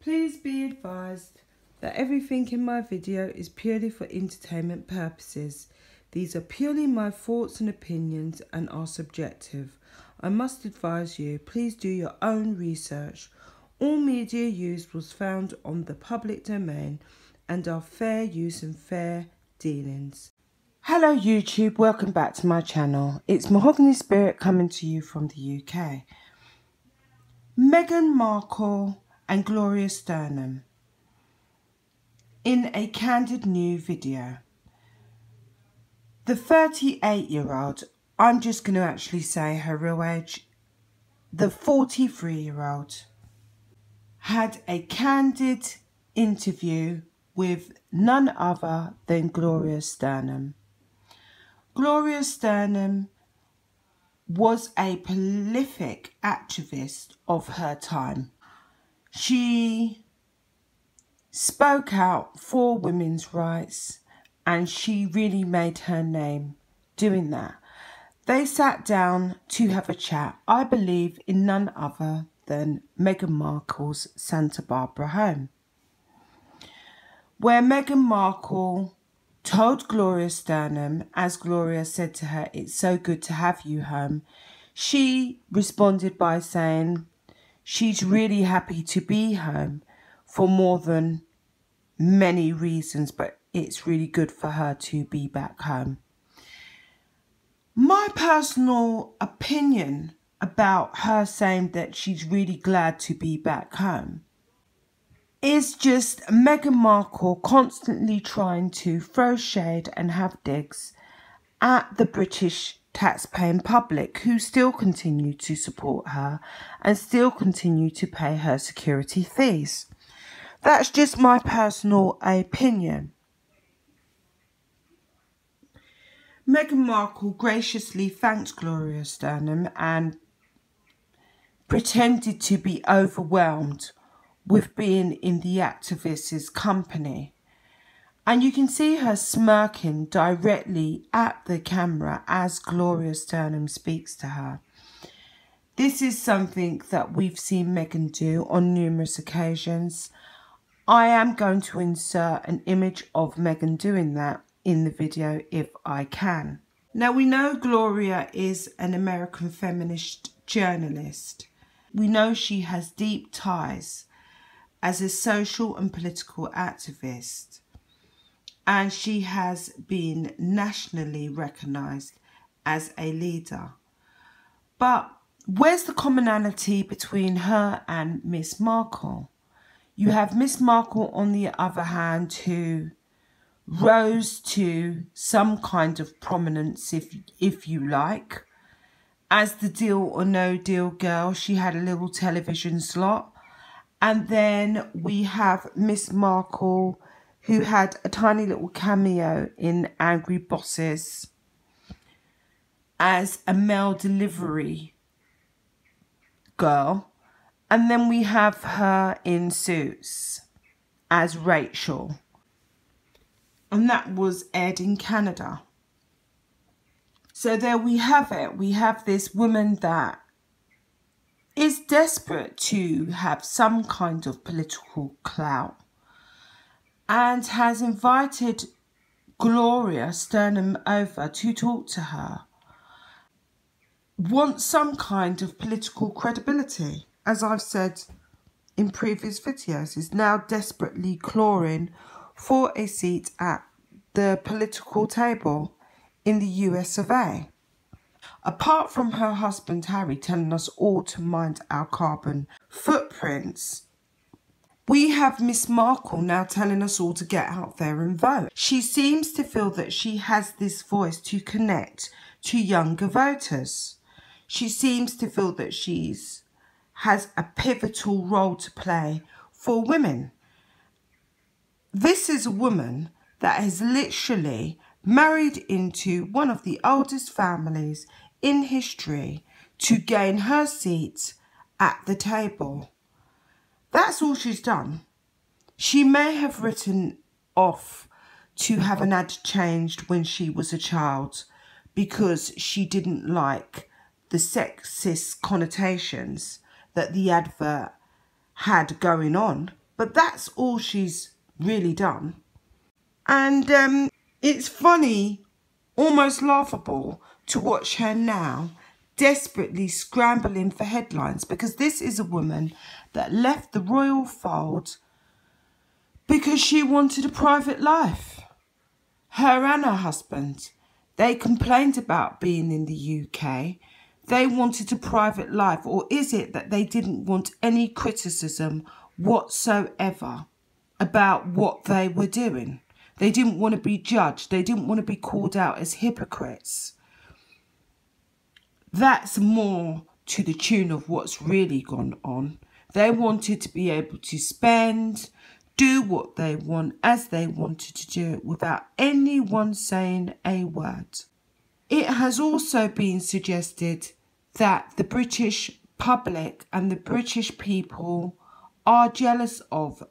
Please be advised that everything in my video is purely for entertainment purposes. These are purely my thoughts and opinions and are subjective. I must advise you, please do your own research. All media used was found on the public domain and are fair use and fair dealings. Hello YouTube, welcome back to my channel. It's Mahogany Spirit coming to you from the UK. Meghan Markle and Gloria Steinem in a candid new video. The 38-year-old, I'm just going to actually say her real age, the 43-year-old, had a candid interview with none other than Gloria Steinem. Gloria Steinem was a prolific activist of her time. She spoke out for women's rights and she really made her name doing that. They sat down to have a chat, I believe, in none other than Meghan Markle's Santa Barbara home, where Meghan Markle told Gloria Steinem, as Gloria said to her, "It's so good to have you home," she responded by saying she's really happy to be home for more than many reasons, but it's really good for her to be back home. My personal opinion about her saying that she's really glad to be back home is just Meghan Markle constantly trying to throw shade and have digs at the British taxpaying public who still continue to support her and still continue to pay her security fees. That's just my personal opinion. Meghan Markle graciously thanked Gloria Steinem and pretended to be overwhelmed with being in the activist's company. And you can see her smirking directly at the camera as Gloria Steinem speaks to her. This is something that we've seen Meghan do on numerous occasions. I am going to insert an image of Meghan doing that in the video if I can. Now, we know Gloria is an American feminist journalist. We know she has deep ties as a social and political activist, and she has been nationally recognised as a leader. But where's the commonality between her and Miss Markle? You have Miss Markle, on the other hand, who rose to some kind of prominence, if you like, as the Deal or No Deal girl. She had a little television slot. And then we have Miss Markle, who had a tiny little cameo in Angry Bosses as a mail delivery girl. And then we have her in Suits as Rachel. And that was aired in Canada. So there we have it. We have this woman that is desperate to have some kind of political clout and has invited Gloria Steinem over to talk to her. Wants some kind of political credibility. As I've said in previous videos, is now desperately clawing for a seat at the political table in the US of A. Apart from her husband Harry telling us all to mind our carbon footprints, we have Miss Markle now telling us all to get out there and vote. She seems to feel that she has this voice to connect to younger voters. She seems to feel that has a pivotal role to play for women. This is a woman that has literally married into one of the oldest families in history to gain her seat at the table. That's all she's done. She may have written off to have an ad changed when she was a child because she didn't like the sexist connotations that the advert had going on. But that's all she's really done. And it's funny, almost laughable, to watch her now desperately scrambling for headlines, because this is a woman that left the royal fold because she wanted a private life. Her and her husband, they complained about being in the UK. They wanted a private life. Or is it that they didn't want any criticism whatsoever about what they were doing? They didn't want to be judged. They didn't want to be called out as hypocrites. That's more to the tune of what's really gone on. They wanted to be able to spend, do what they want as they wanted to do it without anyone saying a word. It has also been suggested that the British public and the British people are jealous of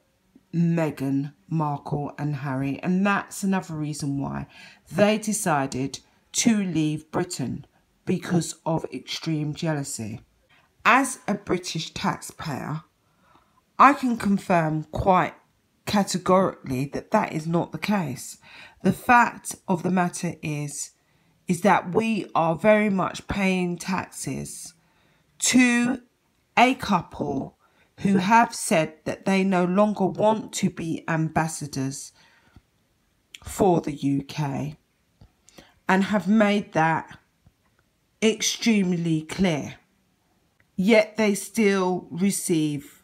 Meghan Markle and Harry, and that's another reason why they decided to leave Britain, because of extreme jealousy. As a British taxpayer, I can confirm quite categorically that that is not the case. The fact of the matter is that we are very much paying taxes to a couple who have said that they no longer want to be ambassadors for the UK and have made that extremely clear. Yet they still receive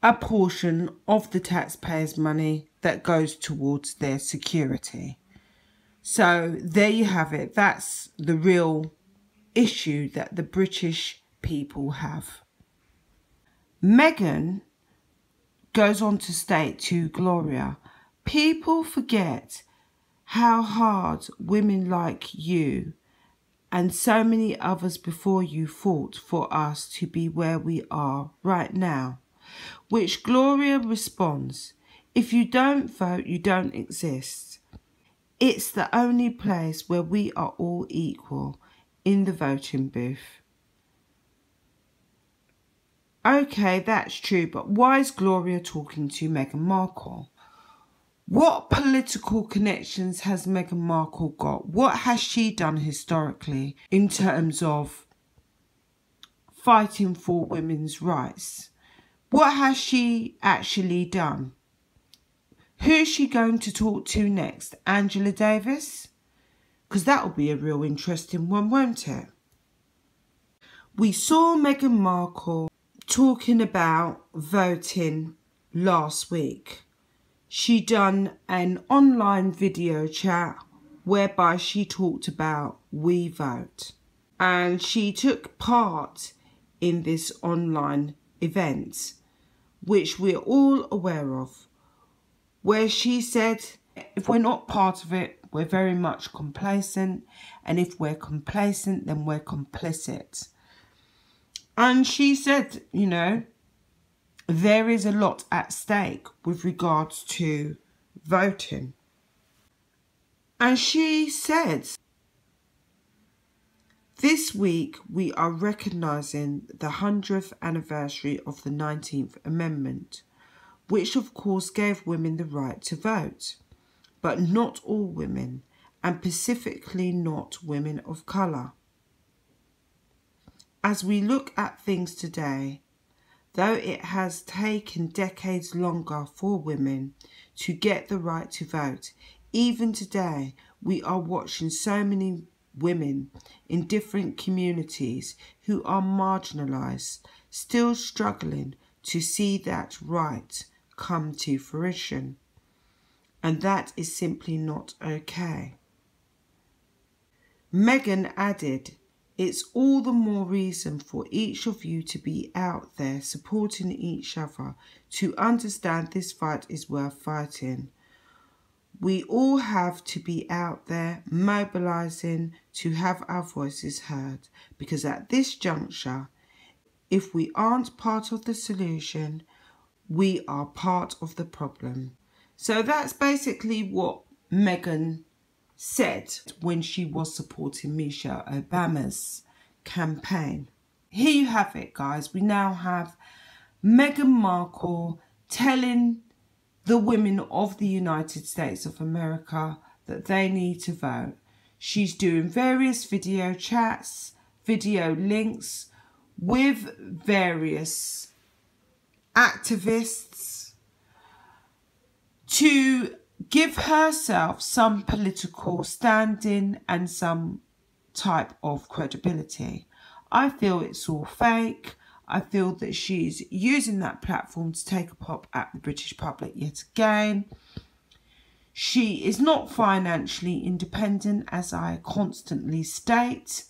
a portion of the taxpayers' money that goes towards their security. So there you have it. That's the real issue that the British people have. Meghan goes on to state to Gloria, people forget how hard women like you and so many others before you fought for us to be where we are right now. Which Gloria responds, if you don't vote, you don't exist. It's the only place where we are all equal, in the voting booth. Okay, that's true, but why is Gloria talking to Meghan Markle? What political connections has Meghan Markle got? What has she done historically in terms of fighting for women's rights? What has she actually done? Who's she going to talk to next? Angela Davis? Because that will be a real interesting one, won't it? We saw Meghan Markle talking about voting last week. She done an online video chat whereby she talked about We Vote. And she took part in this online event, which we're all aware of, where she said, if we're not part of it, we're very much complacent. And if we're complacent, then we're complicit. And she said, you know, there is a lot at stake with regards to voting. And she said, this week we are recognising the 100th anniversary of the 19th Amendment, which of course gave women the right to vote, but not all women, and specifically not women of colour. As we look at things today, though it has taken decades longer for women to get the right to vote, even today we are watching so many women in different communities who are marginalised, still struggling to see that right come to fruition. And that is simply not okay. Meghan added, it's all the more reason for each of you to be out there supporting each other, to understand this fight is worth fighting. We all have to be out there mobilising to have our voices heard, because at this juncture, if we aren't part of the solution, we are part of the problem. So that's basically what Meghan said when she was supporting Michelle Obama's campaign. Here you have it, guys. We now have Meghan Markle telling the women of the United States of America that they need to vote. She's doing various video chats, video links with various activists to give herself some political standing and some type of credibility. I feel it's all fake. I feel that she's using that platform to take a pop at the British public yet again. She is not financially independent, as I constantly state.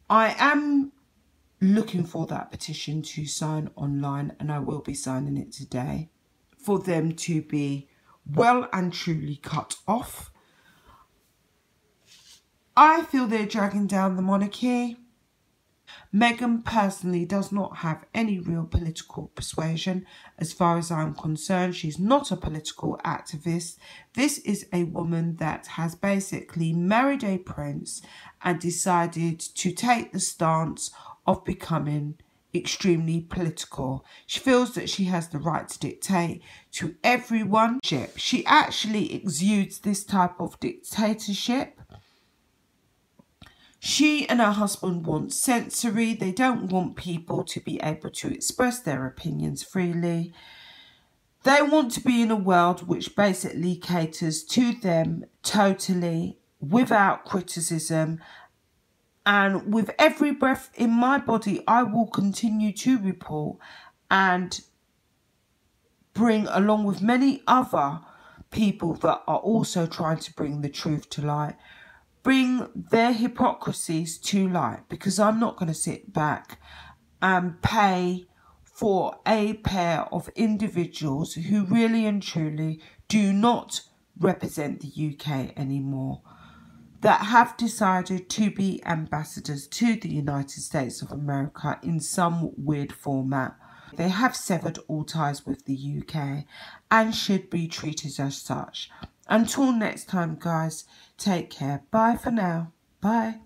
I am looking for that petition to sign online, and I will be signing it today, for them to be well and truly cut off. I feel they're dragging down the monarchy. Meghan personally does not have any real political persuasion. As far as I'm concerned, she's not a political activist. This is a woman that has basically married a prince and decided to take the stance of becoming extremely political. She feels that she has the right to dictate to everyone. She actually exudes this type of dictatorship. She and her husband want censorship. They don't want people to be able to express their opinions freely. They want to be in a world which basically caters to them totally, without criticism. And with every breath in my body, I will continue to report and bring, along with many other people that are also trying to bring the truth to light, bring their hypocrisies to light, because I'm not going to sit back and pay for a pair of individuals who really and truly do not represent the UK anymore, that have decided to be ambassadors to the United States of America in some weird format. They have severed all ties with the UK and should be treated as such. Until next time, guys, take care. Bye for now. Bye.